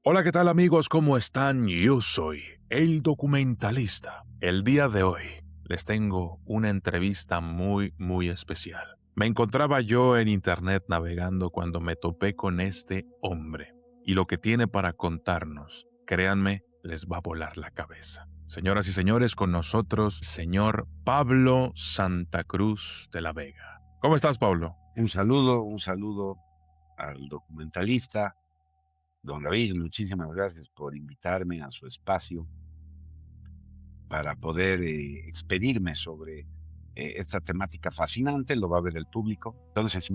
Hola, ¿qué tal amigos? ¿Cómo están? Yo soy el documentalista. El día de hoy les tengo una entrevista muy especial. Me encontraba yo en internet navegando cuando me topé con este hombre. Y lo que tiene para contarnos, créanme, les va a volar la cabeza. Señoras y señores, con nosotros, señor Pablo Santa Cruz de la Vega. ¿Cómo estás, Pablo? Un saludo al documentalista, don David. Muchísimas gracias por invitarme a su espacio para poder expedirme sobre esta temática fascinante. Lo va a ver el público. Entonces,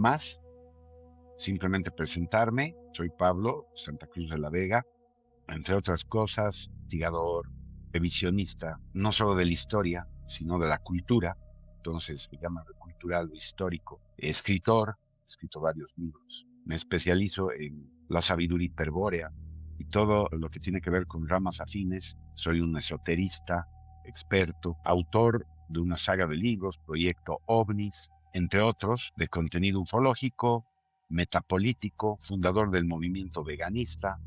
simplemente presentarme. Soy Pablo Santa Cruz de la Vega, entre otras cosas, investigador, revisionista, no solo de la historia, sino de la cultura. Entonces, se llama lo cultural, lo histórico. Escritor, he escrito varios libros. Me especializo en la sabiduría hiperbórea y todo lo que tiene que ver con ramas afines. Soy un esoterista, experto, autor de una saga de libros, Proyecto OVNIS, entre otros, de contenido ufológico, metapolítico, fundador del movimiento veganista,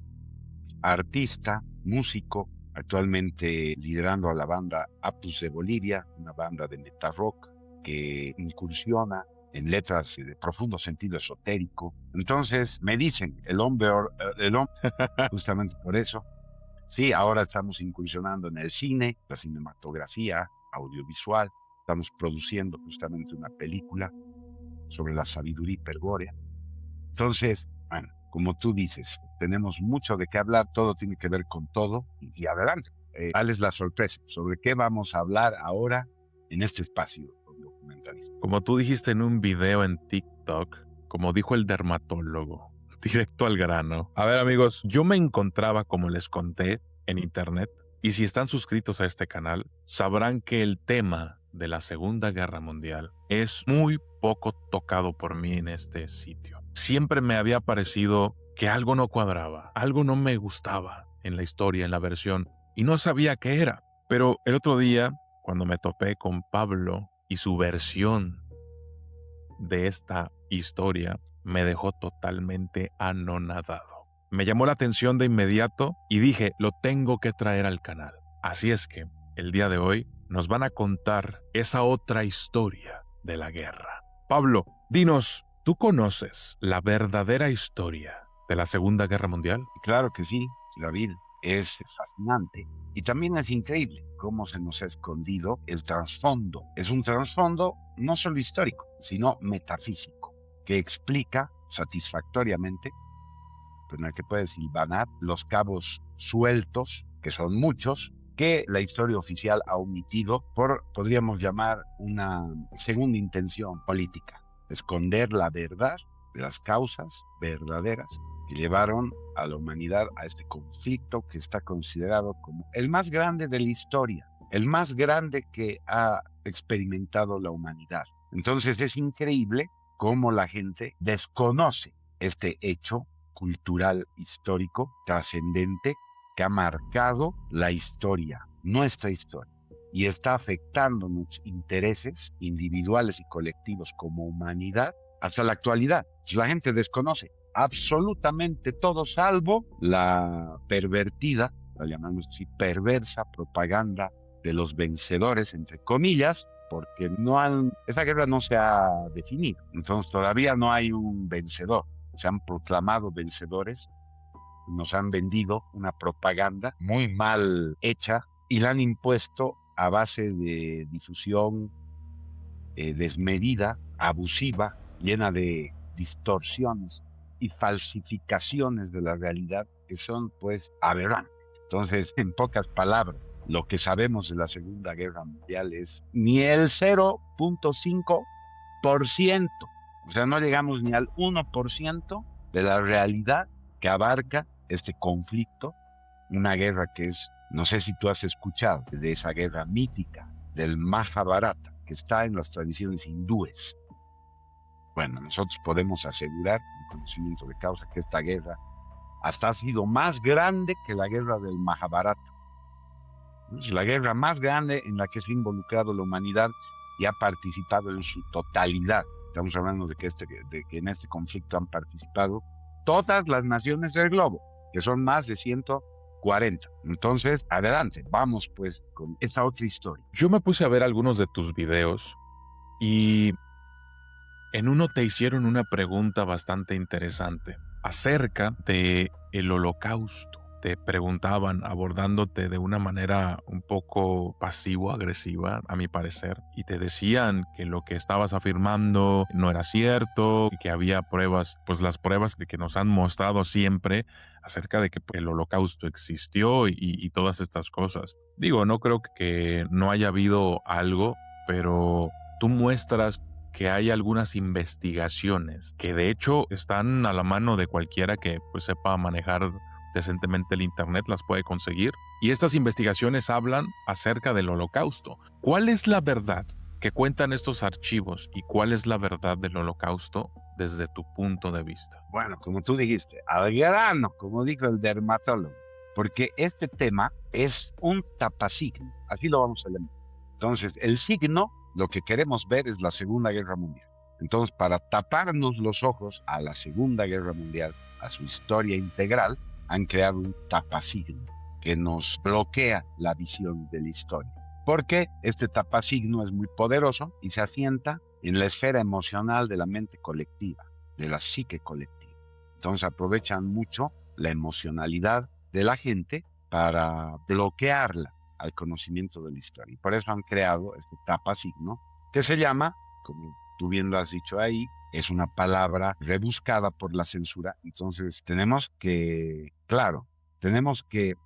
artista, músico, actualmente liderando a la banda Apus de Bolivia, una banda de metal-rock que incursiona en letras de profundo sentido esotérico. Entonces me dicen, el hombre, justamente por eso. Sí, ahora estamos incursionando en el cine, la cinematografía, audiovisual. Estamos produciendo justamente una película sobre la sabiduría hiperbórea. Entonces, bueno, como tú dices, tenemos mucho de qué hablar, todo tiene que ver con todo, y adelante. Dales la sorpresa sobre qué vamos a hablar ahora en este espacio documentalista. Como tú dijiste en un video en TikTok, como dijo el dermatólogo, directo al grano. A ver amigos, yo me encontraba, como les conté, en internet, y si están suscritos a este canal, sabrán que el tema de la Segunda Guerra Mundial es muy poco tocado por mí en este sitio. Siempre me había parecido que algo no cuadraba, algo no me gustaba en la historia, en la versión, y no sabía qué era. Pero el otro día, cuando me topé con Pablo y su versión de esta historia, me dejó totalmente anonadado. Me llamó la atención de inmediato y dije, lo tengo que traer al canal. Así es que, el día de hoy, nos van a contar esa otra historia de la guerra. Pablo, dinos, ¿tú conoces la verdadera historia de la Segunda Guerra Mundial? Claro que sí, David, es fascinante. Y también es increíble cómo se nos ha escondido el trasfondo. Es un trasfondo no solo histórico, sino metafísico, que explica satisfactoriamente, en el que puedes hilvanar los cabos sueltos, que son muchos, que la historia oficial ha omitido por, podríamos llamar, una segunda intención política: esconder la verdad de las causas verdaderas que llevaron a la humanidad a este conflicto que está considerado como el más grande de la historia, el más grande que ha experimentado la humanidad. Entonces es increíble cómo la gente desconoce este hecho cultural histórico trascendente que ha marcado la historia, nuestra historia, y está afectando nuestros intereses individuales y colectivos como humanidad hasta la actualidad. La gente desconoce absolutamente todo, salvo la pervertida, la llamamos así, perversa propaganda de los vencedores, entre comillas, porque esa guerra no se ha definido. Entonces todavía no hay un vencedor. Se han proclamado vencedores, nos han vendido una propaganda muy mal hecha y la han impuesto a base de difusión desmedida, abusiva, llena de distorsiones y falsificaciones de la realidad que son pues aberrantes. Entonces, en pocas palabras, lo que sabemos de la Segunda Guerra Mundial es ni el 0.5%. O sea, no llegamos ni al 1% de la realidad que abarca este conflicto, una guerra que es, no sé si tú has escuchado de esa guerra mítica del Mahabharata, que está en las tradiciones hindúes. Bueno, nosotros podemos asegurar, en conocimiento de causa, que esta guerra hasta ha sido más grande que la guerra del Mahabharata. Es la guerra más grande en la que se ha involucrado la humanidad y ha participado en su totalidad. Estamos hablando de que en este conflicto han participado todas las naciones del globo. que son más de 140. Entonces, adelante, vamos pues con esta otra historia. Yo me puse a ver algunos de tus videos y en uno te hicieron una pregunta bastante interesante acerca de el holocausto. Te preguntaban abordándote de una manera un poco pasivo-agresiva, a mi parecer, y te decían que lo que estabas afirmando no era cierto y que había pruebas, pues las pruebas que nos han mostrado siempre acerca de que el holocausto existió y todas estas cosas. Digo, no creo que no haya habido algo, pero tú muestras que hay algunas investigaciones que de hecho están a la mano de cualquiera que pues sepa manejar decentemente el internet, las puede conseguir. Y estas investigaciones hablan acerca del holocausto. ¿Cuál es la verdad que cuentan estos archivos y cuál es la verdad del holocausto desde tu punto de vista? Bueno, como tú dijiste, al grano, como dijo el dermatólogo, porque este tema es un tapasigno, así lo vamos a leer. Entonces, el signo, lo que queremos ver es la Segunda Guerra Mundial. Entonces, para taparnos los ojos a la Segunda Guerra Mundial, a su historia integral, han creado un tapasigno que nos bloquea la visión de la historia. Porque este tapasigno es muy poderoso y se asienta en la esfera emocional de la mente colectiva, de la psique colectiva. Entonces aprovechan mucho la emocionalidad de la gente para bloquearla al conocimiento de la historia. Y por eso han creado este tapasigno que se llama, como tú bien lo has dicho ahí, es una palabra rebuscada por la censura. Entonces tenemos que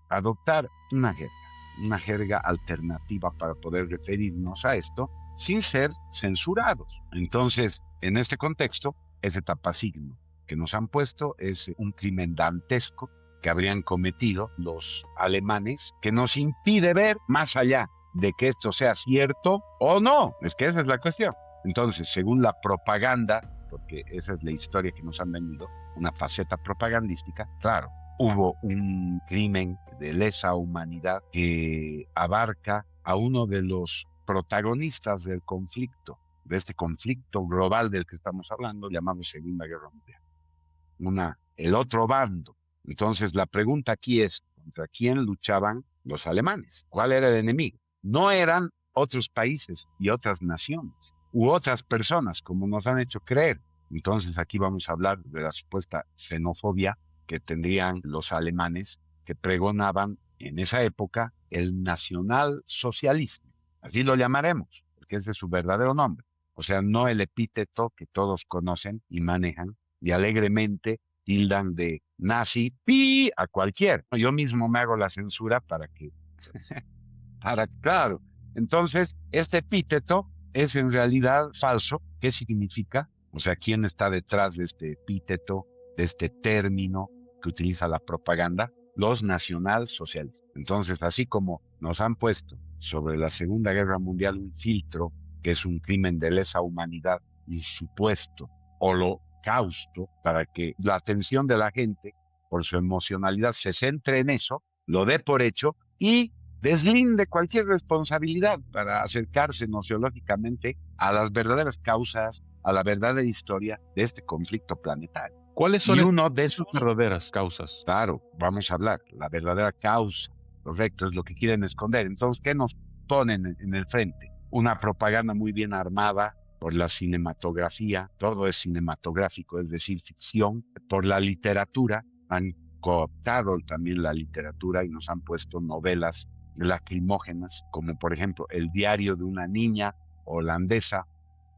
adoptar una jerga alternativa para poder referirnos a esto sin ser censurados. Entonces, en este contexto, ese tapasigno que nos han puesto es un crimen dantesco que habrían cometido los alemanes, que nos impide ver más allá de que esto sea cierto o no. Es que esa es la cuestión. Entonces, según la propaganda, porque esa es la historia que nos han vendido, una faceta propagandística, claro, hubo un crimen de lesa humanidad que abarca a uno de los protagonistas del conflicto, de este conflicto global del que estamos hablando, llamado Segunda Guerra Mundial. El otro bando. Entonces, la pregunta aquí es, ¿contra quién luchaban los alemanes? ¿Cuál era el enemigo? No eran otros países y otras naciones, u otras personas, como nos han hecho creer. Entonces, aquí vamos a hablar de la supuesta xenofobia que tendrían los alemanes, que pregonaban en esa época el nacionalsocialismo. Así lo llamaremos, porque ese es su verdadero nombre. O sea, no el epíteto que todos conocen y manejan y alegremente tildan de nazi a cualquier. Yo mismo me hago la censura claro. Entonces, este epíteto es en realidad falso. ¿Qué significa? O sea, ¿quién está detrás de este epíteto, de este término que utiliza la propaganda? Los nacionalsocialistas. Entonces, así como nos han puesto sobre la Segunda Guerra Mundial un filtro, que es un crimen de lesa humanidad y supuesto holocausto, para que la atención de la gente, por su emocionalidad, se centre en eso, lo dé por hecho y deslinde cualquier responsabilidad para acercarse nociológicamente a las verdaderas causas, a la verdadera historia de este conflicto planetario. ¿Cuáles son uno de sus verdaderas causas? Claro, vamos a hablar. La verdadera causa, correcto, es lo que quieren esconder. Entonces, ¿qué nos ponen en el frente? Una propaganda muy bien armada por la cinematografía, todo es cinematográfico, es decir, ficción, por la literatura. Han cooptado también la literatura y nos han puesto novelas lacrimógenas, como por ejemplo El diario de una niña holandesa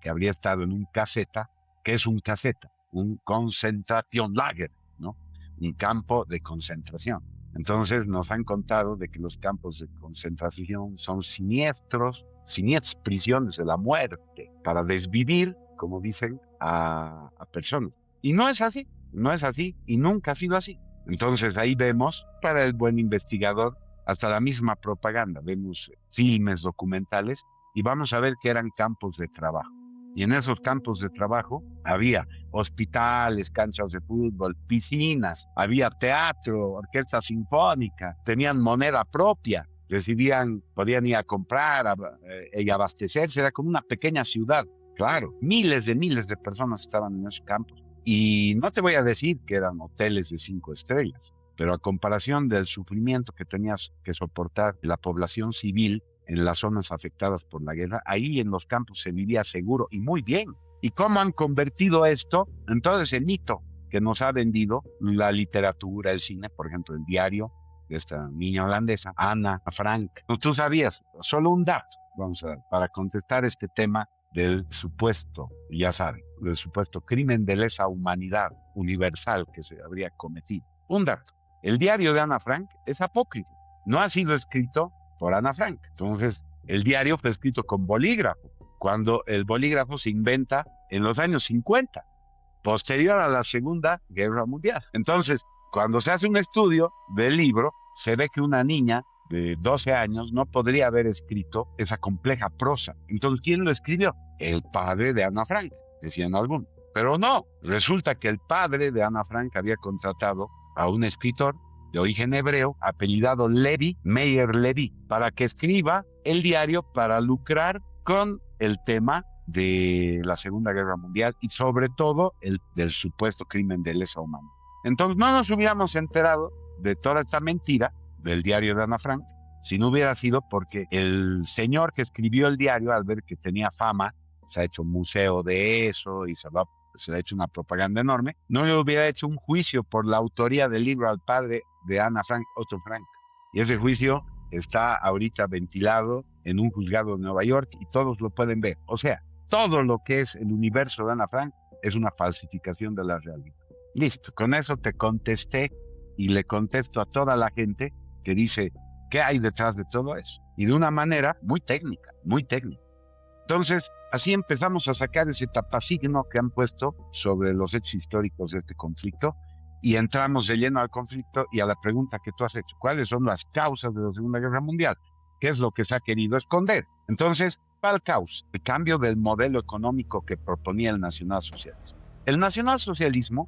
que habría estado en un caseta. ¿Qué es un caseta? Un Konzentrationslager, ¿no? Un campo de concentración. Entonces nos han contado de que los campos de concentración son siniestras prisiones de la muerte para desvivir, como dicen, a personas. Y no es así y nunca ha sido así. Entonces ahí vemos, para el buen investigador, hasta la misma propaganda. Vemos filmes documentales y vamos a ver que eran campos de trabajo. Y en esos campos de trabajo había hospitales, canchas de fútbol, piscinas, había teatro, orquesta sinfónica, tenían moneda propia, podían ir a comprar y abastecerse, era como una pequeña ciudad. Claro, miles de personas estaban en esos campos. Y no te voy a decir que eran hoteles de 5 estrellas, pero a comparación del sufrimiento que tenía que soportar la población civil en las zonas afectadas por la guerra, ahí en los campos se vivía seguro y muy bien. ¿Y cómo han convertido esto en todo ese mito que nos ha vendido la literatura, el cine, por ejemplo, el diario de esta niña holandesa, Ana Frank? No, tú sabías, solo un dato, vamos a dar, para contestar este tema del supuesto, ya saben, del supuesto crimen de lesa humanidad universal que se habría cometido. Un dato, el diario de Ana Frank es apócrifo, no ha sido escrito por Ana Frank. Entonces, el diario fue escrito con bolígrafo, cuando el bolígrafo se inventa en los años 50, posterior a la Segunda Guerra Mundial. Entonces, cuando se hace un estudio del libro, se ve que una niña de 12 años no podría haber escrito esa compleja prosa. Entonces, ¿quién lo escribió? El padre de Ana Frank, decían algunos. Pero no, resulta que el padre de Ana Frank había contratado a un escritor de origen hebreo, apellidado Levy, Meyer Levy, para que escriba el diario para lucrar con el tema de la Segunda Guerra Mundial y sobre todo el del supuesto crimen de lesa humanidad. Entonces no nos hubiéramos enterado de toda esta mentira del diario de Ana Frank si no hubiera sido porque el señor que escribió el diario, al ver que tenía fama, se ha hecho un museo de eso y se le ha hecho una propaganda enorme, no le hubiera hecho un juicio por la autoría del libro al padre de Ana Frank, Otto Frank. Y ese juicio está ahorita ventilado en un juzgado de Nueva York y todos lo pueden ver. O sea, todo lo que es el universo de Ana Frank es una falsificación de la realidad. Listo, con eso te contesté y le contesto a toda la gente que dice qué hay detrás de todo eso. Y de una manera muy técnica, muy técnica. Entonces, así empezamos a sacar ese tapasigno que han puesto sobre los hechos históricos de este conflicto y entramos de lleno al conflicto y a la pregunta que tú has hecho. ¿Cuáles son las causas de la Segunda Guerra Mundial? ¿Qué es lo que se ha querido esconder? Entonces, ¿cuál causa? El cambio del modelo económico que proponía el nacionalsocialismo. El nacionalsocialismo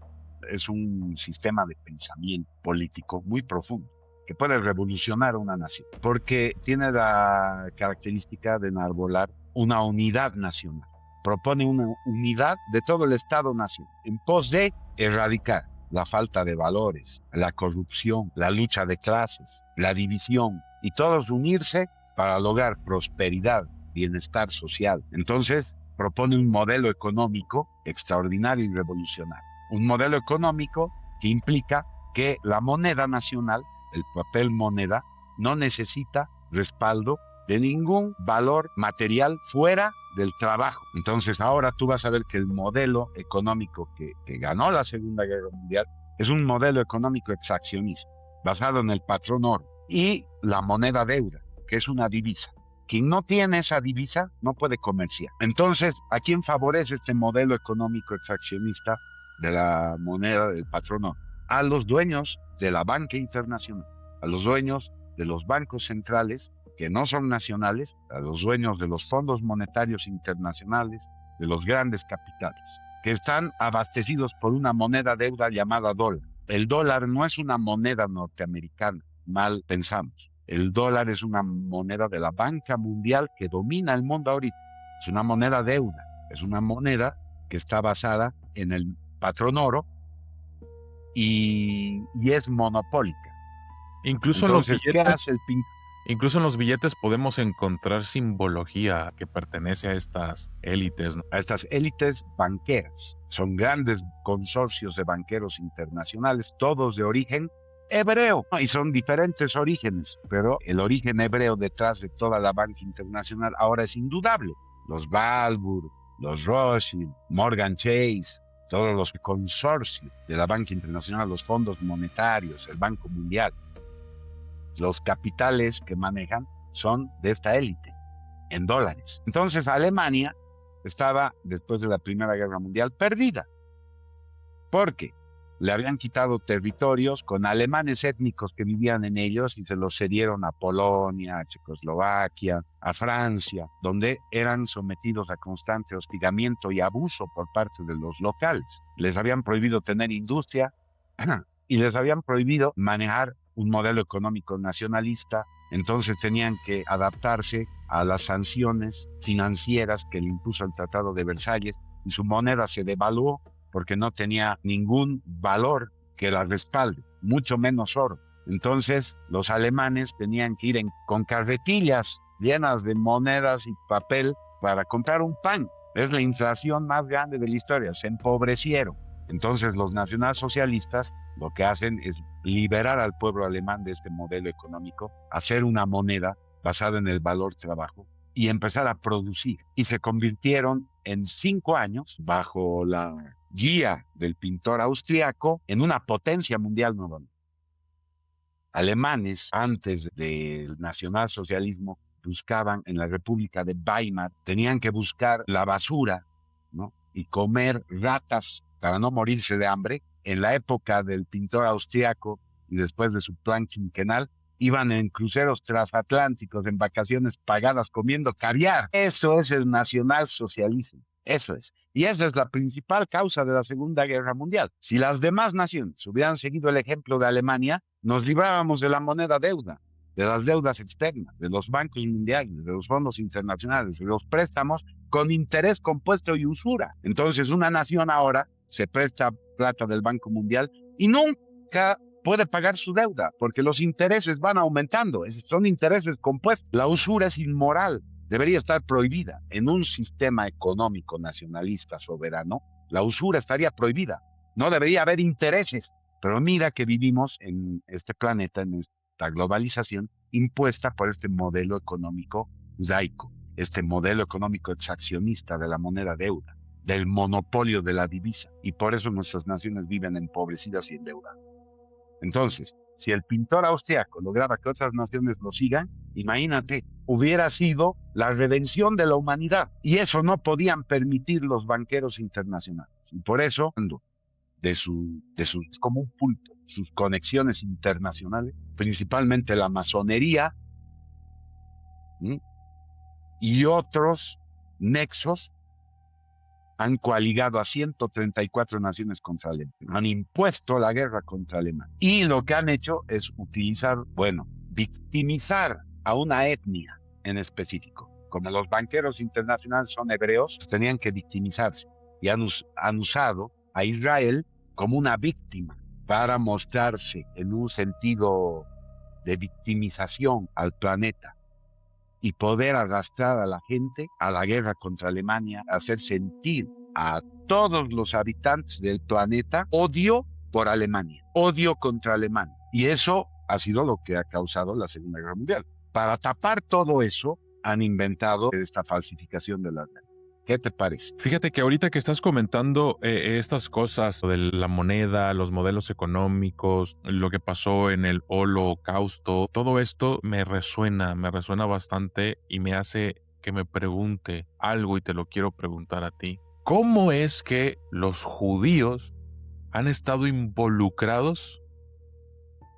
es un sistema de pensamiento político muy profundo que puede revolucionar una nación, porque tiene la característica de enarbolar una unidad nacional. Propone una unidad de todo el Estado-nación en pos de erradicar la falta de valores, la corrupción, la lucha de clases, la división, y todos unirse para lograr prosperidad, bienestar social. Entonces, propone un modelo económico extraordinario y revolucionario. Un modelo económico que implica que la moneda nacional, el papel moneda, no necesita respaldo de ningún valor material fuera del trabajo. Entonces ahora tú vas a ver que el modelo económico que ganó la Segunda Guerra Mundial es un modelo económico exaccionista, basado en el patrón oro y la moneda deuda, que es una divisa. Quien no tiene esa divisa no puede comerciar. Entonces, ¿a quién favorece este modelo económico exaccionista de la moneda del patrón oro? A los dueños de la banca internacional, a los dueños de los bancos centrales que no son nacionales, a los dueños de los fondos monetarios internacionales, de los grandes capitales, que están abastecidos por una moneda deuda llamada dólar. El dólar no es una moneda norteamericana, mal pensamos. El dólar es una moneda de la banca mundial que domina el mundo ahorita. Es una moneda deuda, es una moneda que está basada en el patrón oro y es monopólica. Incluso Entonces, en los ¿qué billetes, hace el pintor? incluso en los billetes podemos encontrar simbología que pertenece a estas élites, ¿no? A estas élites banqueras. Son grandes consorcios de banqueros internacionales, todos de origen hebreo. Y son diferentes orígenes, pero el origen hebreo detrás de toda la banca internacional ahora es indudable. Los Balbur, los Rothschild, Morgan Chase, todos los consorcios de la banca internacional, los fondos monetarios, el Banco Mundial. Los capitales que manejan son de esta élite, en dólares. Entonces Alemania estaba, después de la Primera Guerra Mundial, perdida, porque le habían quitado territorios con alemanes étnicos que vivían en ellos y se los cedieron a Polonia, a Checoslovaquia, a Francia, donde eran sometidos a constante hostigamiento y abuso por parte de los locales. Les habían prohibido tener industria y les habían prohibido manejar un modelo económico nacionalista. Entonces tenían que adaptarse a las sanciones financieras que le impuso el Tratado de Versalles y su moneda se devaluó porque no tenía ningún valor que la respalde, mucho menos oro. Entonces los alemanes tenían que ir con carretillas llenas de monedas y papel para comprar un pan. Es la inflación más grande de la historia, se empobrecieron. Entonces los nacionalsocialistas lo que hacen es liberar al pueblo alemán de este modelo económico, hacer una moneda basada en el valor trabajo y empezar a producir. Y se convirtieron en 5 años, bajo la guía del pintor austriaco, en una potencia mundial nuevamente. Alemanes, antes del nacionalsocialismo, buscaban en la República de Weimar, tenían que buscar la basura, ¿no? Y comer ratas para no morirse de hambre. En la época del pintor austriaco y después de su plan quinquenal, iban en cruceros transatlánticos, en vacaciones pagadas, comiendo caviar. Eso es el nacionalsocialismo. Eso es. Y esa es la principal causa de la Segunda Guerra Mundial. Si las demás naciones hubieran seguido el ejemplo de Alemania, nos librábamos de la moneda deuda, de las deudas externas, de los bancos mundiales, de los fondos internacionales, de los préstamos con interés compuesto y usura. Entonces, una nación ahora se presta plata del Banco Mundial y nunca puede pagar su deuda porque los intereses van aumentando. Son intereses compuestos. La usura es inmoral. Debería estar prohibida. En un sistema económico nacionalista soberano, la usura estaría prohibida. No debería haber intereses. Pero mira que vivimos en este planeta, en esta globalización impuesta por este modelo económico judaico, este modelo económico exaccionista de la moneda deuda, del monopolio de la divisa. Y por eso nuestras naciones viven empobrecidas y endeudadas. Entonces, si el pintor austriaco lograba que otras naciones lo sigan, imagínate, hubiera sido la redención de la humanidad. Y eso no podían permitir los banqueros internacionales. Y por eso, como un pulpo, sus conexiones internacionales, principalmente la masonería, ¿sí? Y otros nexos, han coaligado a 134 naciones contra Alemania. Han impuesto la guerra contra Alemania. Y lo que han hecho es victimizar a una etnia en específico. Como los banqueros internacionales son hebreos, tenían que victimizarse. Y han usado a Israel como una víctima para mostrarse en un sentido de victimización al planeta y poder arrastrar a la gente a la guerra contra Alemania, hacer sentir a todos los habitantes del planeta odio por Alemania, odio contra Alemania. Y eso ha sido lo que ha causado la Segunda Guerra Mundial. Para tapar todo eso, han inventado esta falsificación de la ley. ¿Qué te parece? Fíjate que ahorita que estás comentando estas cosas de la moneda, los modelos económicos, lo que pasó en el Holocausto, todo esto me resuena bastante y me hace que me pregunte algo y te lo quiero preguntar a ti. ¿Cómo es que los judíos han estado involucrados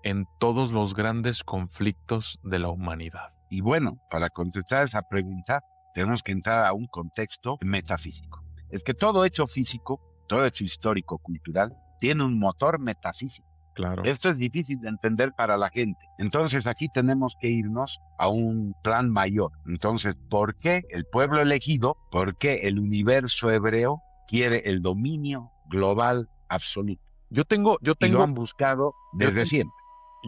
en todos los grandes conflictos de la humanidad? Y bueno, para contestar esa pregunta, tenemos que entrar a un contexto metafísico. Es que todo hecho físico, todo hecho histórico, cultural, tiene un motor metafísico. Claro. Esto es difícil de entender para la gente. Entonces aquí tenemos que irnos a un plan mayor. Entonces, ¿por qué el pueblo elegido, por qué el universo hebreo quiere el dominio global absoluto? Yo tengo... Y lo han buscado desde siempre.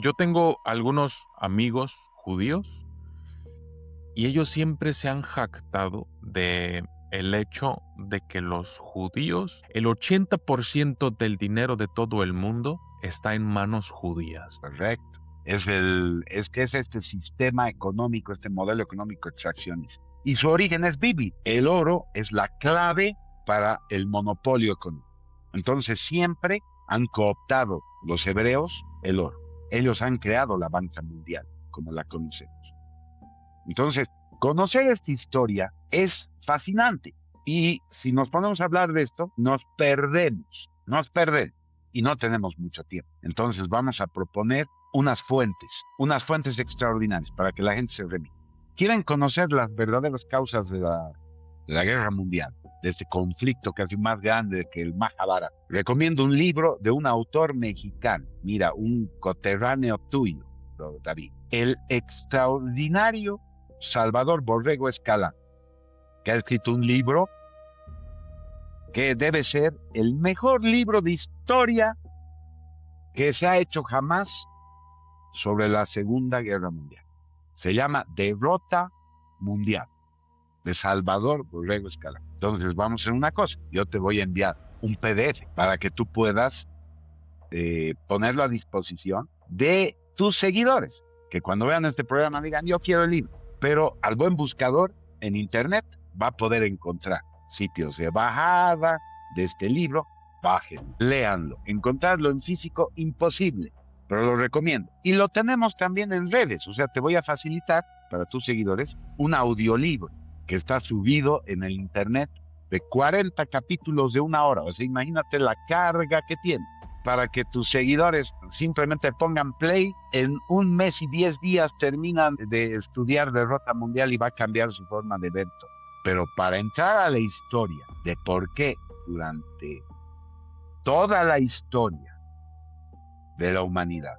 Yo tengo algunos amigos judíos y ellos siempre se han jactado de el hecho de que los judíos, el 80% del dinero de todo el mundo está en manos judías. Correcto. Es este sistema económico, este modelo económico extraccionista. Y su origen es bíblico. El oro es la clave para el monopolio económico. Entonces siempre han cooptado los hebreos el oro. Ellos han creado la banca mundial, como la conocemos. Entonces, conocer esta historia es fascinante. Y si nos ponemos a hablar de esto, nos perdemos. Y no tenemos mucho tiempo. Entonces vamos a proponer unas fuentes extraordinarias para que la gente se remita. ¿Quieren conocer las verdaderas causas de la guerra mundial, de este conflicto casi más grande que el Mahabharata? Recomiendo un libro de un autor mexicano, mira, un coterráneo tuyo, David, el extraordinario Salvador Borrego Escalante, que ha escrito un libro que debe ser el mejor libro de historia que se ha hecho jamás sobre la Segunda Guerra Mundial. Se llama Derrota Mundial, de Salvador Borrego Escalante. Entonces vamos a hacer una cosa, yo te voy a enviar un PDF para que tú puedas ponerlo a disposición de tus seguidores, que cuando vean este programa digan, yo quiero el libro, pero al buen buscador en internet va a poder encontrar sitios de bajada de este libro. Bajen, léanlo. Encontrarlo en físico, imposible, pero lo recomiendo. Y lo tenemos también en redes, o sea, te voy a facilitar para tus seguidores un audiolibro que está subido en el internet de 40 capítulos de 1 hora. O sea, imagínate la carga que tiene para que tus seguidores simplemente pongan play. En 1 mes y 10 días terminan de estudiar Derrota Mundial y va a cambiar su forma de ver todo. Pero para entrar a la historia de por qué durante toda la historia de la humanidad,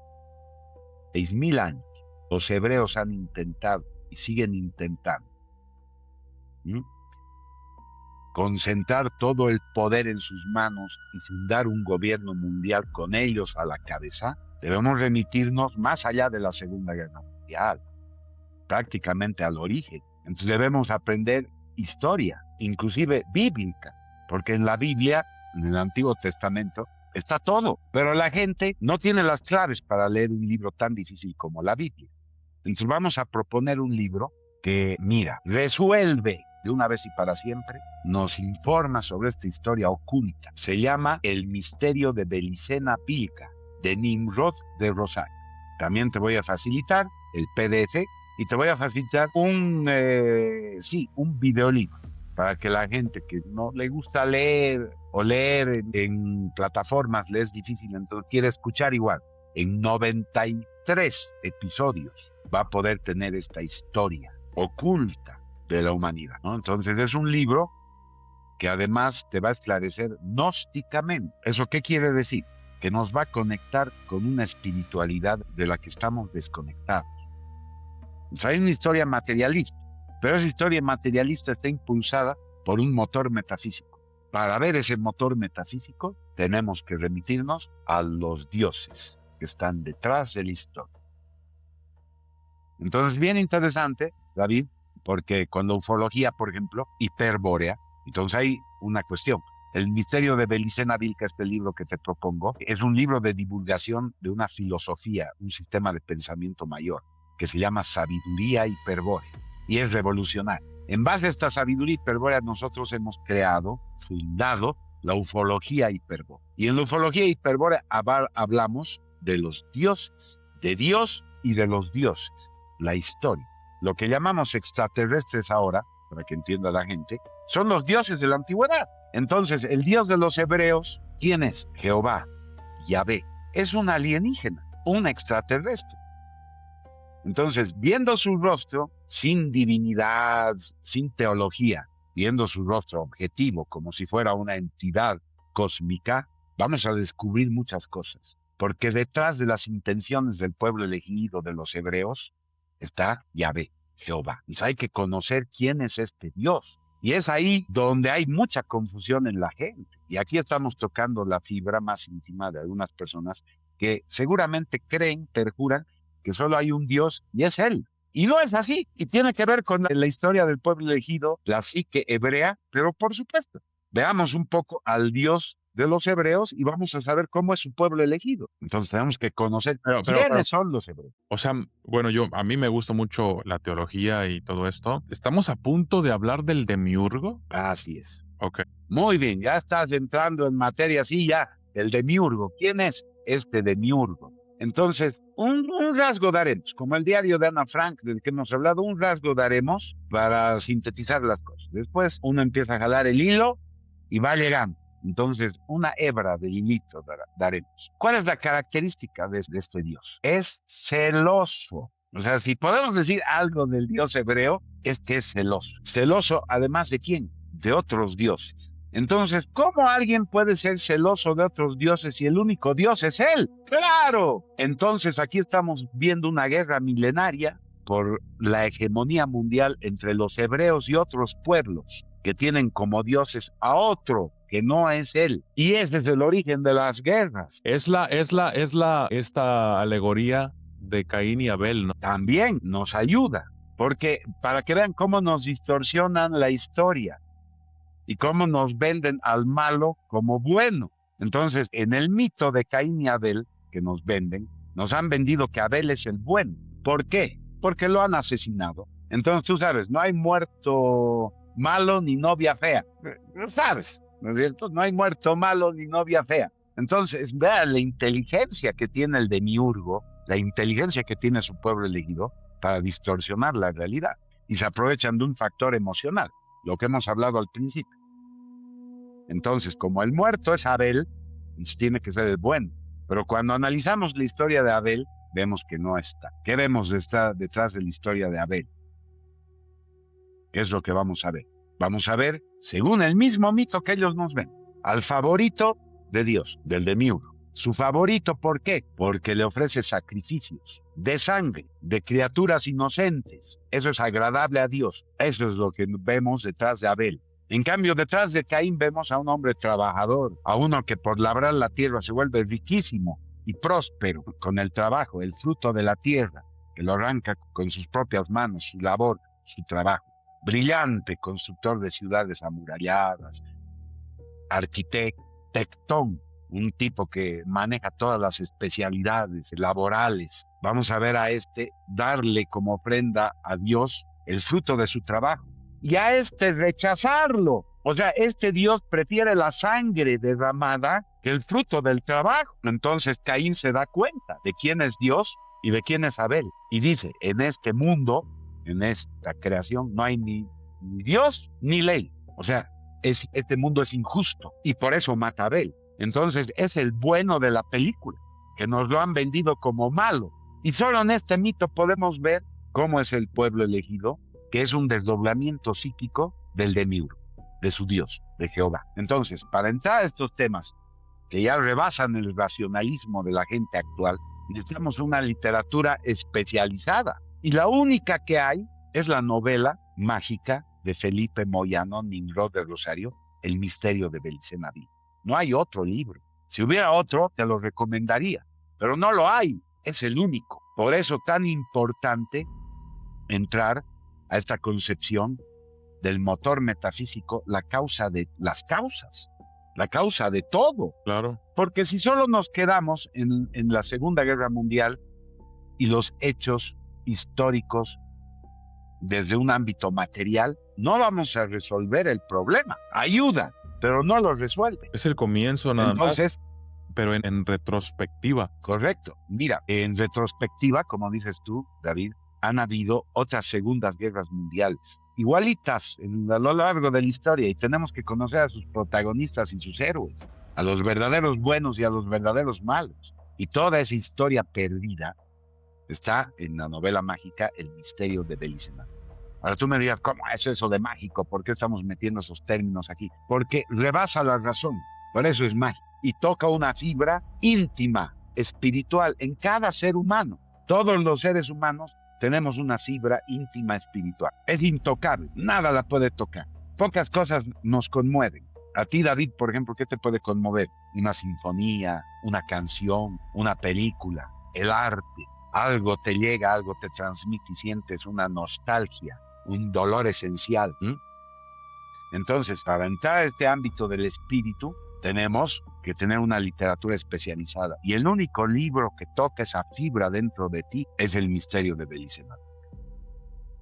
6.000 años, los hebreos han intentado y siguen intentando concentrar todo el poder en sus manos y fundar un gobierno mundial con ellos a la cabeza, debemos remitirnos más allá de la Segunda Guerra Mundial, prácticamente al origen. Entonces debemos aprender historia, inclusive bíblica, porque en la Biblia, en el Antiguo Testamento, está todo, pero la gente no tiene las claves para leer un libro tan difícil como la Biblia. Entonces vamos a proponer un libro que, mira, resuelve de una vez y para siempre, nos informa sobre esta historia oculta. Se llama El misterio de Belicena Pilca, de Nimrod de Rosario. También te voy a facilitar el PDF y te voy a facilitar un videolibro para que la gente que no le gusta leer o leer en plataformas le es difícil, entonces quiere escuchar igual. En 93 episodios va a poder tener esta historia oculta de la humanidad, ¿no? Entonces es un libro que además te va a esclarecer gnósticamente. ¿Eso qué quiere decir? Que nos va a conectar con una espiritualidad de la que estamos desconectados. Entonces, hay una historia materialista, pero esa historia materialista está impulsada por un motor metafísico. Para ver ese motor metafísico tenemos que remitirnos a los dioses que están detrás de la historia. Entonces, bien interesante, David, porque con la ufología, por ejemplo, hiperbórea, entonces hay una cuestión. El misterio de Belicena Pilca, este libro que te propongo, es un libro de divulgación de una filosofía, un sistema de pensamiento mayor, que se llama sabiduría hiperbórea, y es revolucionario. En base a esta sabiduría hiperbórea, nosotros hemos creado, fundado, la ufología hiperbórea. Y en la ufología hiperbórea hablamos de los dioses, de Dios y de los dioses, la historia. Lo que llamamos extraterrestres ahora, para que entienda la gente, son los dioses de la antigüedad. Entonces, el Dios de los hebreos, ¿quién es? Jehová, Yahvé. Es un alienígena, un extraterrestre. Entonces, viendo su rostro, sin divinidad, sin teología, viendo su rostro objetivo, como si fuera una entidad cósmica, vamos a descubrir muchas cosas. Porque detrás de las intenciones del pueblo elegido de los hebreos, está Yahvé, Jehová. Entonces hay que conocer quién es este Dios. Y es ahí donde hay mucha confusión en la gente. Y aquí estamos tocando la fibra más íntima de algunas personas que seguramente creen, perjuran, que solo hay un Dios y es Él. Y no es así. Y tiene que ver con la historia del pueblo elegido, la psique hebrea, pero por supuesto, veamos un poco al Dios de los hebreos y vamos a saber cómo es su pueblo elegido. Entonces tenemos que conocer quiénes son los hebreos. O sea, bueno, a mí me gusta mucho la teología y todo esto. ¿Estamos a punto de hablar del demiurgo? Así es. Ok. Muy bien, ya estás entrando en materia, sí, ya, el demiurgo. ¿Quién es este demiurgo? Entonces, un rasgo daremos, como el diario de Ana Frank, del que hemos hablado, un rasgo daremos para sintetizar las cosas. Después uno empieza a jalar el hilo y va llegando. Entonces, una hebra de hilito daremos. ¿Cuál es la característica de este Dios? Es celoso. O sea, si podemos decir algo del Dios hebreo, es que es celoso. Celoso, además de quién? De otros dioses. Entonces, ¿cómo alguien puede ser celoso de otros dioses si el único Dios es Él? ¡Claro! Entonces, aquí estamos viendo una guerra milenaria por la hegemonía mundial entre los hebreos y otros pueblos que tienen como dioses a otro que no es él. Y ese es el origen de las guerras. Esta alegoría de Caín y Abel, ¿no? También nos ayuda, porque para que vean cómo nos distorsionan la historia y cómo nos venden al malo como bueno. Entonces, en el mito de Caín y Abel que nos venden, nos han vendido que Abel es el bueno. ¿Por qué? Porque lo han asesinado. Entonces, tú sabes, no hay muerto malo ni novia fea. Lo sabes, ¿no es cierto? No hay muerto malo ni novia fea. Entonces, vean la inteligencia que tiene el demiurgo, la inteligencia que tiene su pueblo elegido para distorsionar la realidad. Y se aprovechan de un factor emocional, lo que hemos hablado al principio. Entonces, como el muerto es Abel, tiene que ser el bueno. Pero cuando analizamos la historia de Abel, vemos que no está. ¿Qué vemos detrás de la historia de Abel? ¿Qué es lo que vamos a ver? Vamos a ver, según el mismo mito que ellos nos ven, al favorito de Dios, del demiurgo. Su favorito, ¿por qué? Porque le ofrece sacrificios de sangre, de criaturas inocentes. Eso es agradable a Dios. Eso es lo que vemos detrás de Abel. En cambio, detrás de Caín vemos a un hombre trabajador, a uno que por labrar la tierra se vuelve riquísimo y próspero con el trabajo, el fruto de la tierra, que lo arranca con sus propias manos, su labor, su trabajo. Brillante constructor de ciudades amuralladas, arquitectón, un tipo que maneja todas las especialidades laborales. Vamos a ver a este darle como ofrenda a Dios el fruto de su trabajo. Y a este rechazarlo. O sea, este Dios prefiere la sangre derramada que el fruto del trabajo. Entonces Caín se da cuenta de quién es Dios y de quién es Abel. Y dice, en este mundo, en esta creación, no hay ni Dios ni ley. O sea, este mundo es injusto y por eso mata a Abel. Entonces es el bueno de la película, que nos lo han vendido como malo. Y solo en este mito podemos ver cómo es el pueblo elegido, que es un desdoblamiento psíquico del demiurgo, de su Dios, de Jehová. Entonces, para entrar a estos temas que ya rebasan el racionalismo de la gente actual, necesitamos una literatura especializada. Y la única que hay es la novela mágica de Felipe Moyano Nimrod de Rosario, El misterio de Belicenaví. No hay otro libro. Si hubiera otro, te lo recomendaría, pero no lo hay. Es el único. Por eso tan importante entrar a esta concepción del motor metafísico, la causa de las causas, la causa de todo. Claro. Porque si solo nos quedamos en la Segunda Guerra Mundial y los hechos históricos desde un ámbito material, no vamos a resolver el problema. Ayuda, pero no lo resuelve. Es el comienzo nada Entonces, más, pero en retrospectiva. Correcto. Mira, en retrospectiva, como dices tú, David, han habido otras segundas guerras mundiales, igualitas a lo largo de la historia, y tenemos que conocer a sus protagonistas y sus héroes, a los verdaderos buenos y a los verdaderos malos. Y toda esa historia perdida está en la novela mágica El misterio de Belicenaví. Ahora tú me dirás, ¿cómo es eso de mágico? ¿Por qué estamos metiendo esos términos aquí? Porque rebasa la razón, por eso es mágico, y toca una fibra íntima, espiritual, en cada ser humano. Todos los seres humanos tenemos una fibra íntima espiritual. Es intocable, nada la puede tocar. Pocas cosas nos conmueven. A ti, David, por ejemplo, ¿qué te puede conmover? Una sinfonía, una canción, una película, el arte. Algo te llega, algo te transmite y sientes una nostalgia, un dolor esencial. Entonces, para entrar a este ámbito del espíritu, tenemos que tener una literatura especializada. Y el único libro que toca esa fibra dentro de ti es El misterio de Belicenaví.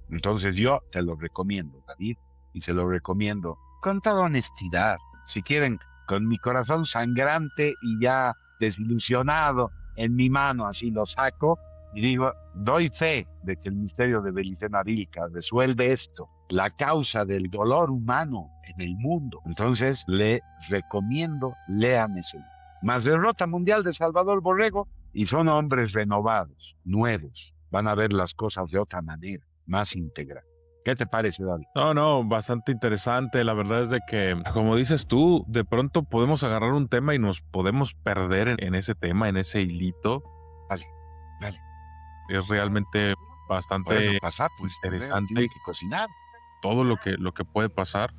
Entonces yo te lo recomiendo, David, y se lo recomiendo con toda honestidad. Si quieren, con mi corazón sangrante y ya desilusionado en mi mano, así lo saco y digo, doy fe de que el misterio de Belicenaví resuelve esto, la causa del dolor humano en el mundo. Entonces le recomiendo, lean ese libro. Más Derrota Mundial de Salvador Borrego, y son hombres renovados, nuevos. Van a ver las cosas de otra manera, más íntegra. ¿Qué te parece, David? No, bastante interesante. La verdad es de que, como dices tú, de pronto podemos agarrar un tema y nos podemos perder en ese tema, en ese hilito. Vale. Es realmente bastante pasa, pues, interesante. tienen que cocinar. Todo lo que puede pasar.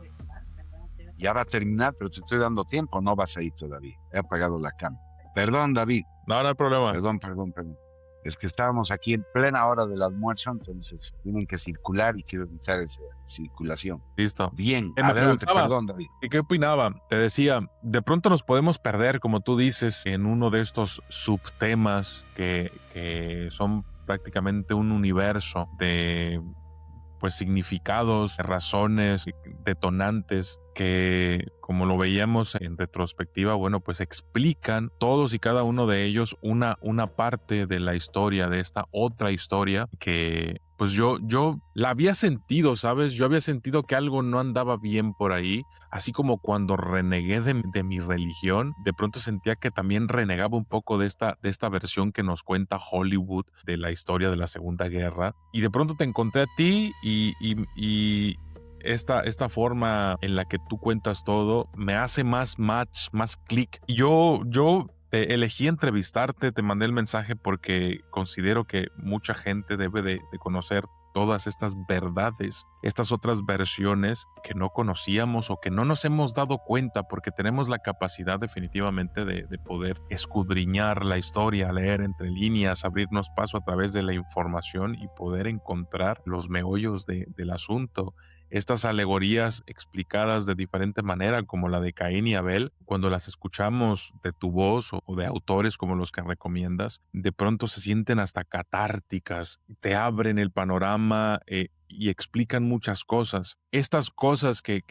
Ya va a terminar, pero te estoy dando tiempo, no vas a ir todavía. He apagado la cámara. Perdón, David. No, no hay problema. Perdón. Es que estábamos aquí en plena hora del almuerzo, entonces tienen que circular y quiero evitar esa circulación. Listo. Bien, Me adelante, preguntabas, perdón, David. ¿y qué opinaba? Te decía, de pronto nos podemos perder, como tú dices, en uno de estos subtemas que son prácticamente un universo de pues significados, razones, detonantes que, como lo veíamos en retrospectiva, bueno, pues explican todos y cada uno de ellos una parte de la historia, de esta otra historia que pues yo la había sentido, ¿sabes? Yo había sentido que algo no andaba bien por ahí, así como cuando renegué de mi religión, de pronto sentía que también renegaba un poco de esta versión que nos cuenta Hollywood de la historia de la Segunda Guerra, y de pronto te encontré a ti y esta forma en la que tú cuentas todo me hace más match, más clic. Y yo te elegí entrevistarte, te mandé el mensaje porque considero que mucha gente debe de conocer todas estas verdades, estas otras versiones que no conocíamos o que no nos hemos dado cuenta, porque tenemos la capacidad definitivamente de poder escudriñar la historia, leer entre líneas, abrirnos paso a través de la información y poder encontrar los meollos del asunto. Estas alegorías explicadas de diferente manera, como la de Caín y Abel, cuando las escuchamos de tu voz o de autores como los que recomiendas, de pronto se sienten hasta catárticas, te abren el panorama y explican muchas cosas. Estas cosas que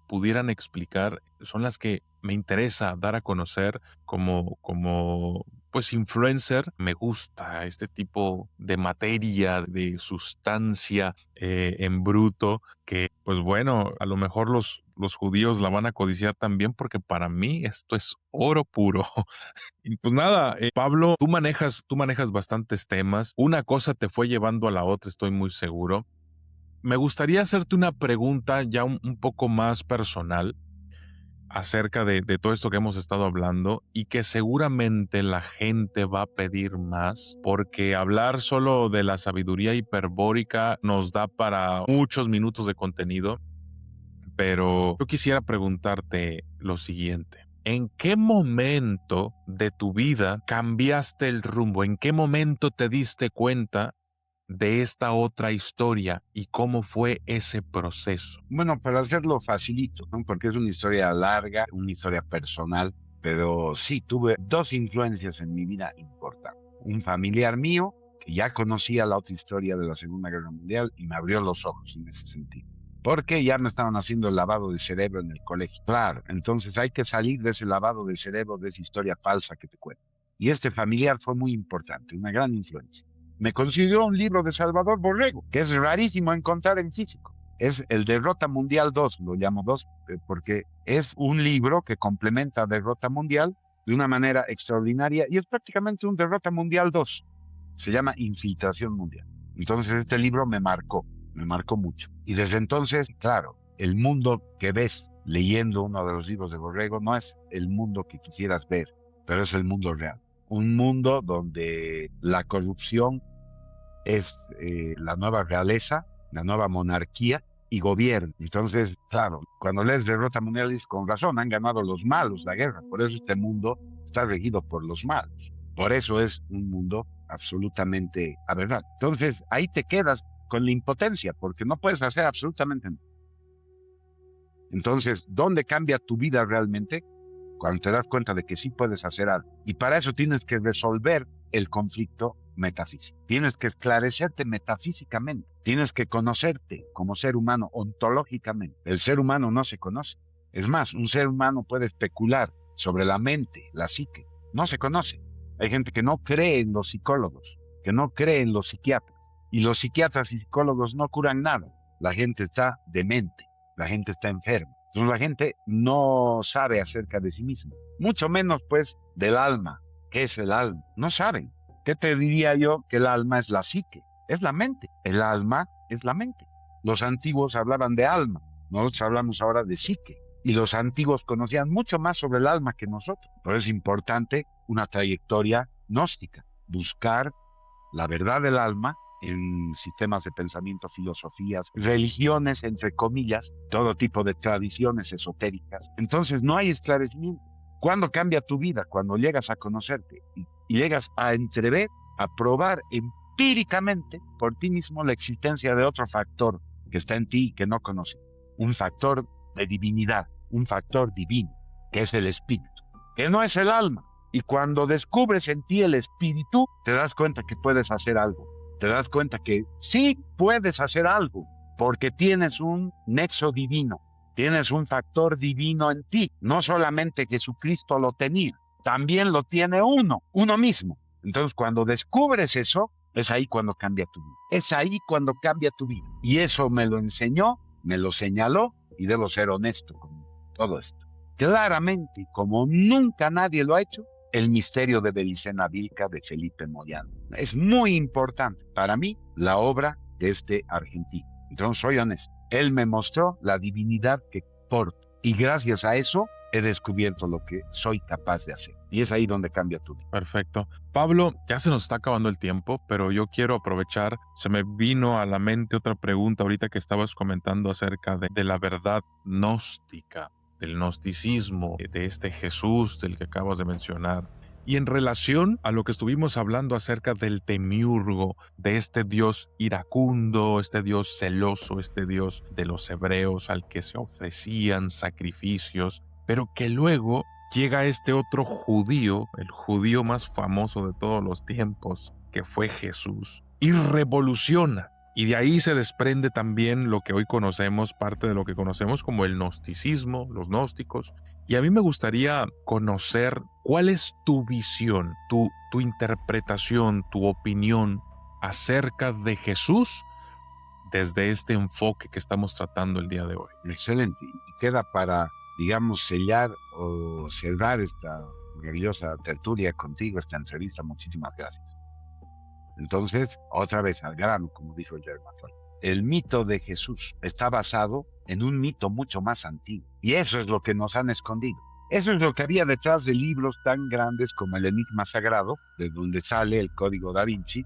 pudieran explicar son las que me interesa dar a conocer como pues influencer. Me gusta este tipo de materia, de sustancia en bruto, que pues bueno, a lo mejor los judíos la van a codiciar también, porque para mí esto es oro puro. Y pues nada, Pablo, tú manejas bastantes temas. Una cosa te fue llevando a la otra, estoy muy seguro. Me gustaría hacerte una pregunta ya un poco más personal acerca de todo esto que hemos estado hablando y que seguramente la gente va a pedir más, porque hablar solo de la sabiduría hiperbórica nos da para muchos minutos de contenido. Pero yo quisiera preguntarte lo siguiente. ¿En qué momento de tu vida cambiaste el rumbo? ¿En qué momento te diste cuenta de esta otra historia y cómo fue ese proceso? Bueno, para hacerlo facilito, ¿no? Porque es una historia larga, una historia personal, pero sí, tuve dos influencias en mi vida importantes. Un familiar mío, que ya conocía la otra historia de la Segunda Guerra Mundial y me abrió los ojos en ese sentido. Porque ya me estaban haciendo el lavado de cerebro en el colegio. Claro, entonces hay que salir de ese lavado de cerebro, de esa historia falsa que te cuento. Y este familiar fue muy importante, una gran influencia. Me consiguió un libro de Salvador Borrego, que es rarísimo encontrar en físico. Es el Derrota Mundial 2, lo llamo 2, porque es un libro que complementa Derrota Mundial de una manera extraordinaria y es prácticamente un Derrota Mundial 2. Se llama Infiltración Mundial. Entonces este libro me marcó mucho. Y desde entonces, claro, el mundo que ves leyendo uno de los libros de Borrego no es el mundo que quisieras ver, pero es el mundo real. Un mundo donde la corrupción es la nueva realeza, la nueva monarquía y gobierno. Entonces, claro, cuando lees Derrota Mundial dices, con razón, han ganado los malos la guerra. Por eso este mundo está regido por los malos. Por eso es un mundo absolutamente aberrante. Entonces, ahí te quedas con la impotencia, porque no puedes hacer absolutamente nada. Entonces, ¿dónde cambia tu vida realmente? Cuando te das cuenta de que sí puedes hacer algo. Y para eso tienes que resolver el conflicto metafísico. Tienes que esclarecerte metafísicamente. Tienes que conocerte como ser humano ontológicamente. El ser humano no se conoce. Es más, un ser humano puede especular sobre la mente, la psique. No se conoce. Hay gente que no cree en los psicólogos, que no cree en los psiquiatras. Y los psiquiatras y psicólogos no curan nada. La gente está demente, la gente está enferma. Entonces la gente no sabe acerca de sí misma, mucho menos pues del alma. ¿Qué es el alma? No saben. ¿Qué te diría yo? Que el alma es la psique, es la mente. El alma es la mente. Los antiguos hablaban de alma, nosotros hablamos ahora de psique. Y los antiguos conocían mucho más sobre el alma que nosotros. Por eso es importante una trayectoria gnóstica, buscar la verdad del alma en sistemas de pensamiento, filosofías, religiones, entre comillas, todo tipo de tradiciones esotéricas. Entonces no hay esclarecimiento. ¿Cuándo cambia tu vida? Cuando llegas a conocerte y llegas a entrever, a probar empíricamente por ti mismo la existencia de otro factor que está en ti y que no conoces. Un factor de divinidad, un factor divino, que es el espíritu, que no es el alma. Y cuando descubres en ti el espíritu, te das cuenta que puedes hacer algo. Te das cuenta que sí puedes hacer algo, porque tienes un nexo divino, tienes un factor divino en ti. No solamente Jesucristo lo tenía, también lo tiene uno mismo. Entonces, cuando descubres eso, es ahí cuando cambia tu vida. Es ahí cuando cambia tu vida. Y eso me lo enseñó, me lo señaló, y debo ser honesto con todo esto. Claramente, como nunca nadie lo ha hecho, el misterio de Belicena Vilca de Felipe Moyano. Es muy importante para mí la obra de este argentino. Entonces soy honesto. Él me mostró la divinidad que porto y gracias a eso he descubierto lo que soy capaz de hacer. Y es ahí donde cambia tu vida. Perfecto. Pablo, ya se nos está acabando el tiempo, pero yo quiero aprovechar, se me vino a la mente otra pregunta ahorita que estabas comentando acerca de la verdad gnóstica, del gnosticismo, de este Jesús del que acabas de mencionar. Y en relación a lo que estuvimos hablando acerca del demiurgo, de este Dios iracundo, este Dios celoso, este Dios de los hebreos al que se ofrecían sacrificios, pero que luego llega este otro judío, el judío más famoso de todos los tiempos, que fue Jesús, y revoluciona. Y de ahí se desprende también lo que hoy conocemos, parte de lo que conocemos como el gnosticismo, los gnósticos. Y a mí me gustaría conocer cuál es tu visión, tu interpretación, tu opinión acerca de Jesús desde este enfoque que estamos tratando el día de hoy. Excelente. Y queda para, digamos, sellar o cerrar esta maravillosa tertulia contigo, esta entrevista. Muchísimas gracias. Entonces, otra vez al grano, como dijo el dermatólogo. El mito de Jesús está basado en un mito mucho más antiguo. Y eso es lo que nos han escondido. Eso es lo que había detrás de libros tan grandes como el Enigma Sagrado, de donde sale el Código Da Vinci.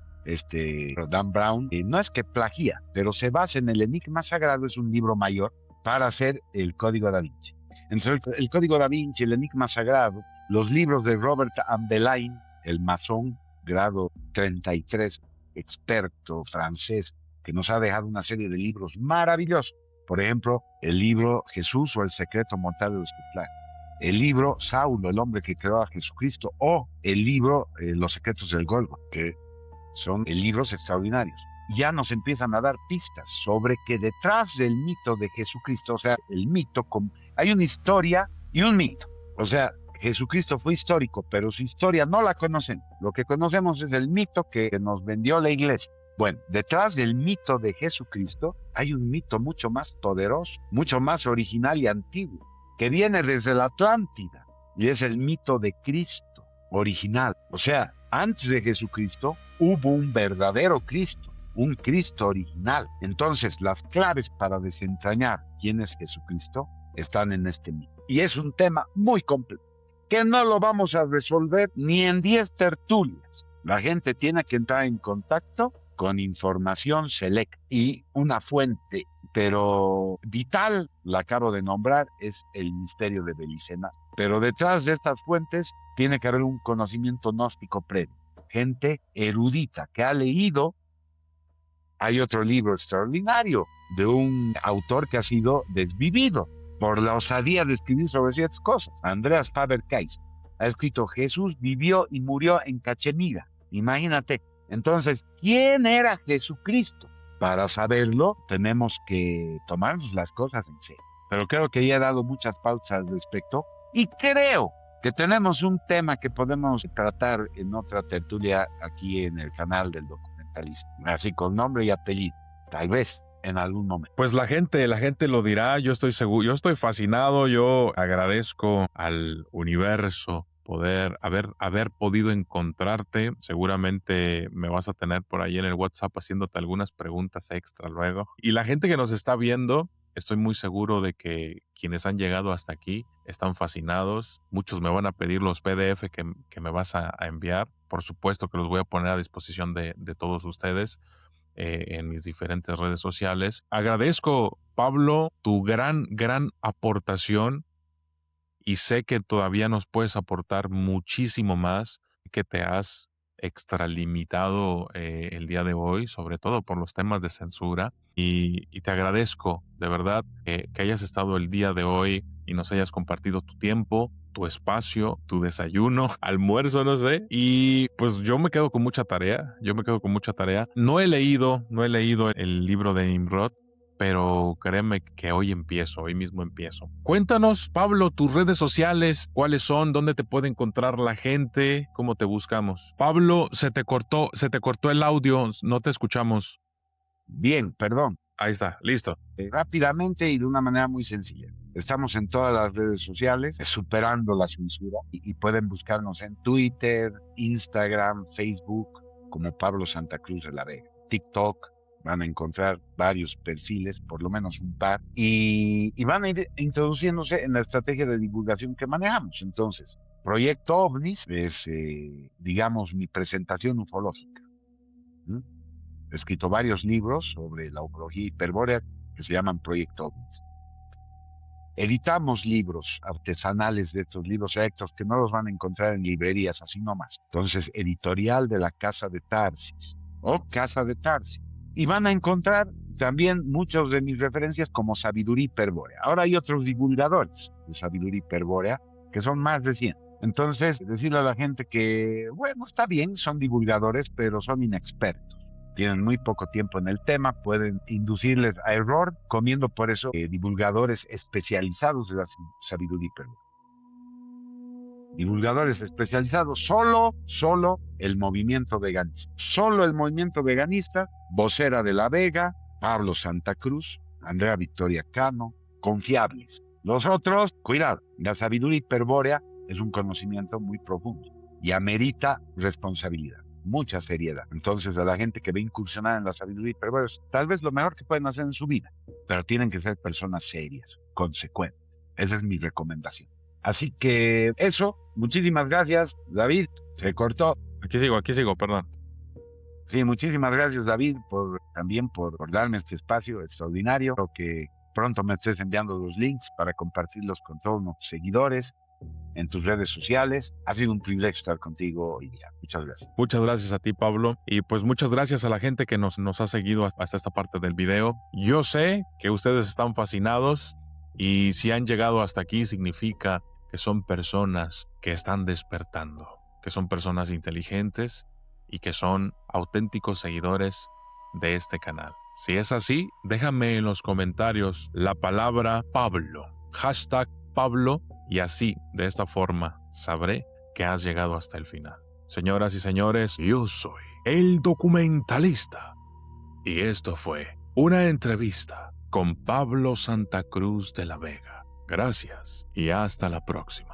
Dan Brown, no es que plagia, pero se basa en el Enigma Sagrado, es un libro mayor para hacer el Código Da Vinci. Entonces, el Código Da Vinci, el Enigma Sagrado, los libros de Robert Ambelain, el masón, grado 33, experto francés, que nos ha dejado una serie de libros maravillosos. Por ejemplo, el libro Jesús o el secreto mortal de los Templarios. El libro Saulo, el hombre que creó a Jesucristo, o el libro Los secretos del Gólgota, que son libros extraordinarios. Ya nos empiezan a dar pistas sobre que detrás del mito de Jesucristo, o sea, el mito, hay una historia y un mito. O sea, Jesucristo fue histórico, pero su historia no la conocemos. Lo que conocemos es el mito que nos vendió la iglesia. Bueno, detrás del mito de Jesucristo hay un mito mucho más poderoso, mucho más original y antiguo, que viene desde la Atlántida, y es el mito de Cristo original. O sea, antes de Jesucristo hubo un verdadero Cristo, un Cristo original. Entonces, las claves para desentrañar quién es Jesucristo están en este mito. Y es un tema muy complejo, que no lo vamos a resolver ni en 10 tertulias. La gente tiene que entrar en contacto con información selecta y una fuente, pero vital, la acabo de nombrar, es el misterio de Belicena. Pero detrás de estas fuentes tiene que haber un conocimiento gnóstico previo. Gente erudita que ha leído. Hay otro libro extraordinario de un autor que ha sido desvivido por la osadía de escribir sobre ciertas cosas. Andreas Faber-Kaiser ha escrito Jesús vivió y murió en Cachemira. Imagínate. Entonces, ¿quién era Jesucristo? Para saberlo, tenemos que tomarnos las cosas en serio. Pero creo que ya he dado muchas pausas al respecto y creo que tenemos un tema que podemos tratar en otra tertulia aquí en el canal del documentalista, así con nombre y apellido, tal vez en algún momento. Pues la gente lo dirá, yo estoy seguro, yo estoy fascinado, yo agradezco al universo poder haber podido encontrarte. Seguramente me vas a tener por ahí en el WhatsApp haciéndote algunas preguntas extra luego. Y la gente que nos está viendo, estoy muy seguro de que quienes han llegado hasta aquí están fascinados. Muchos me van a pedir los PDF que me vas a enviar. Por supuesto que los voy a poner a disposición de todos ustedes. en mis diferentes redes sociales. Agradezco, Pablo, tu gran aportación y sé que todavía nos puedes aportar muchísimo más, que te has extralimitado el día de hoy, sobre todo por los temas de censura. Y te agradezco de verdad que hayas estado el día de hoy y nos hayas compartido tu tiempo, tu espacio, tu desayuno, almuerzo, no sé. Y pues yo me quedo con mucha tarea, No he leído el libro de Nimrod, pero créeme que hoy mismo empiezo. Cuéntanos, Pablo, tus redes sociales, ¿cuáles son? ¿Dónde te puede encontrar la gente? ¿Cómo te buscamos? Pablo, se te cortó el audio, no te escuchamos. Bien, perdón. Ahí está, listo. Rápidamente y de una manera muy sencilla. Estamos en todas las redes sociales, superando la censura, y pueden buscarnos en Twitter, Instagram, Facebook, como Pablo Santa Cruz de la Vega. TikTok, van a encontrar varios perfiles, por lo menos un par, y van a ir introduciéndose en la estrategia de divulgación que manejamos. Entonces, Proyecto OVNIS es, digamos, mi presentación ufológica. He escrito varios libros sobre la ufología hiperbórea que se llaman Proyecto OVNIS. Editamos libros artesanales de estos libros selectos que no los van a encontrar en librerías así nomás. Entonces, editorial de la Casa de Tarsis o Casa de Tarsis. Y van a encontrar también muchas de mis referencias como Sabiduría Hiperbórea. Ahora hay otros divulgadores de Sabiduría Hiperbórea que son más recientes. Entonces, decirle a la gente que, bueno, está bien, son divulgadores, pero son inexpertos. Tienen muy poco tiempo en el tema, pueden inducirles a error, comiendo por eso divulgadores especializados de la sabiduría hiperbórea. Divulgadores especializados, solo el movimiento veganista. Solo el movimiento veganista, vocera de la Vega, Pablo Santa Cruz, Andrea Victoria Cano, confiables. Los otros, cuidado, la sabiduría hiperbórea es un conocimiento muy profundo y amerita responsabilidad, mucha seriedad. Entonces, a la gente que va a incursionar en la sabiduría hiperbórea, tal vez lo mejor que pueden hacer en su vida, pero tienen que ser personas serias, consecuentes. Esa es mi recomendación. Así que eso, muchísimas gracias, David. Se cortó. Aquí sigo, perdón. Sí, muchísimas gracias, David, también por darme este espacio extraordinario. Creo que pronto me estés enviando los links para compartirlos con todos nuestros seguidores en tus redes sociales. Ha sido un privilegio estar contigo hoy día. Muchas gracias. Muchas gracias a ti, Pablo. Y pues muchas gracias a la gente que nos ha seguido hasta esta parte del video. Yo sé que ustedes están fascinados y si han llegado hasta aquí significa que son personas que están despertando, que son personas inteligentes y que son auténticos seguidores de este canal. Si es así, déjame en los comentarios la palabra Pablo, #Pablo, y así, de esta forma, sabré que has llegado hasta el final. Señoras y señores, yo soy el documentalista y esto fue una entrevista con Pablo Santa Cruz de la Vega. Gracias y hasta la próxima.